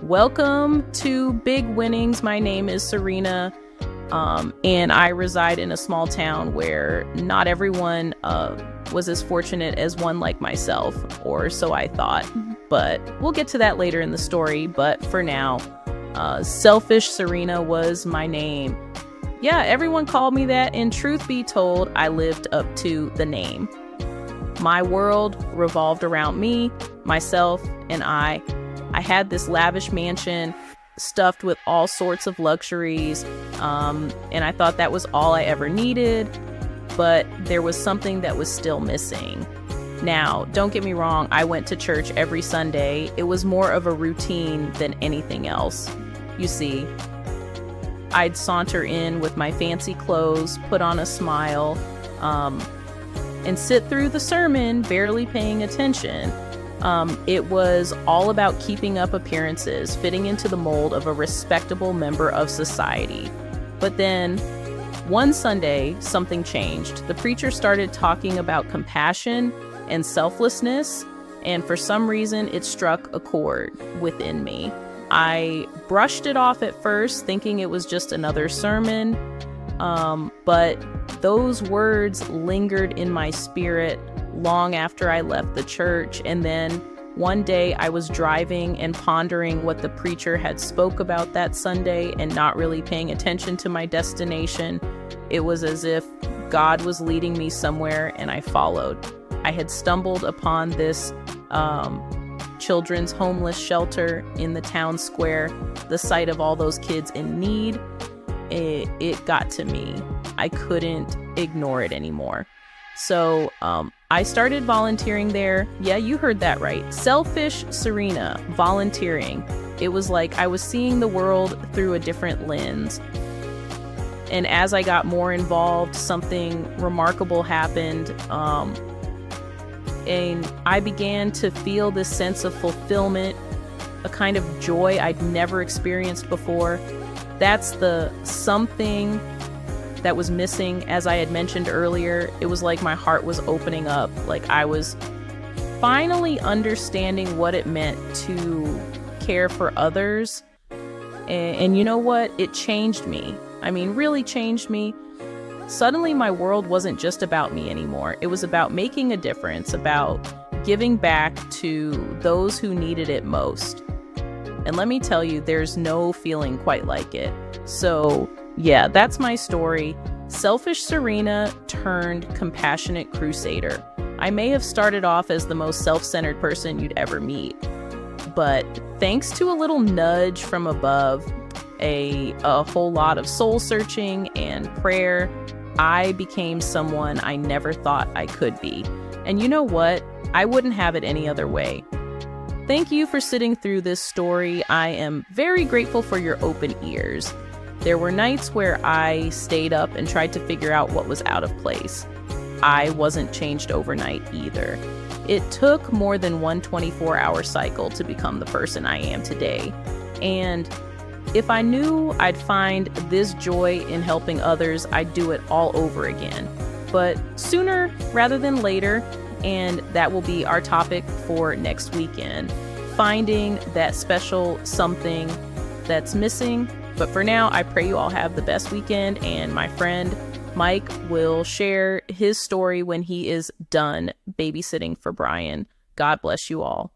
Welcome to Big Winnings. My name is Serena, and I reside in a small town where not everyone was as fortunate as one like myself, or so I thought. But we'll get to that later in the story. But for now, Selfish Serena was my name. Yeah, everyone called me that, and truth be told, I lived up to the name. My world revolved around me, myself, and I. I had this lavish mansion stuffed with all sorts of luxuries, and I thought that was all I ever needed, but there was something that was still missing. Now, don't get me wrong, I went to church every Sunday. It was more of a routine than anything else. You see, I'd saunter in with my fancy clothes, put on a smile, and sit through the sermon barely paying attention. It was all about keeping up appearances, fitting into the mold of a respectable member of society. But then, one Sunday, something changed. The preacher started talking about compassion and selflessness, and for some reason, it struck a chord within me. I brushed it off at first, thinking it was just another sermon, but those words lingered in my spirit long after I left the church. And then one day I was driving and pondering what the preacher had spoke about that Sunday and not really paying attention to my destination. It was as if God was leading me somewhere and I followed. I had stumbled upon this children's homeless shelter in the town square, the sight of all those kids in need. It got to me. I couldn't ignore it anymore. So I started volunteering there. Yeah, you heard that right. Selfish Serena, volunteering. It was like I was seeing the world through a different lens. And as I got more involved, something remarkable happened. And I began to feel this sense of fulfillment, a kind of joy I'd never experienced before. That's the something that was missing. As I had mentioned earlier, it was like my heart was opening up, like I was finally understanding what it meant to care for others. And you know what? It changed me. I mean, really changed me. Suddenly my world wasn't just about me anymore. It was about making a difference, about giving back to those who needed it most. And let me tell you, there's no feeling quite like it. So yeah, that's my story. Selfish Serena turned compassionate crusader. I may have started off as the most self-centered person you'd ever meet, but thanks to a little nudge from above, a whole lot of soul searching and prayer, I became someone I never thought I could be. And you know what? I wouldn't have it any other way. Thank you for sitting through this story. I am very grateful for your open ears. There were nights where I stayed up and tried to figure out what was out of place. I wasn't changed overnight either. It took more than one 24-hour cycle to become the person I am today. And if I knew I'd find this joy in helping others, I'd do it all over again. But sooner rather than later, and that will be our topic for next weekend, finding that special something that's missing. But for now, I pray you all have the best weekend, and my friend Mike will share his story when he is done babysitting for Brian. God bless you all.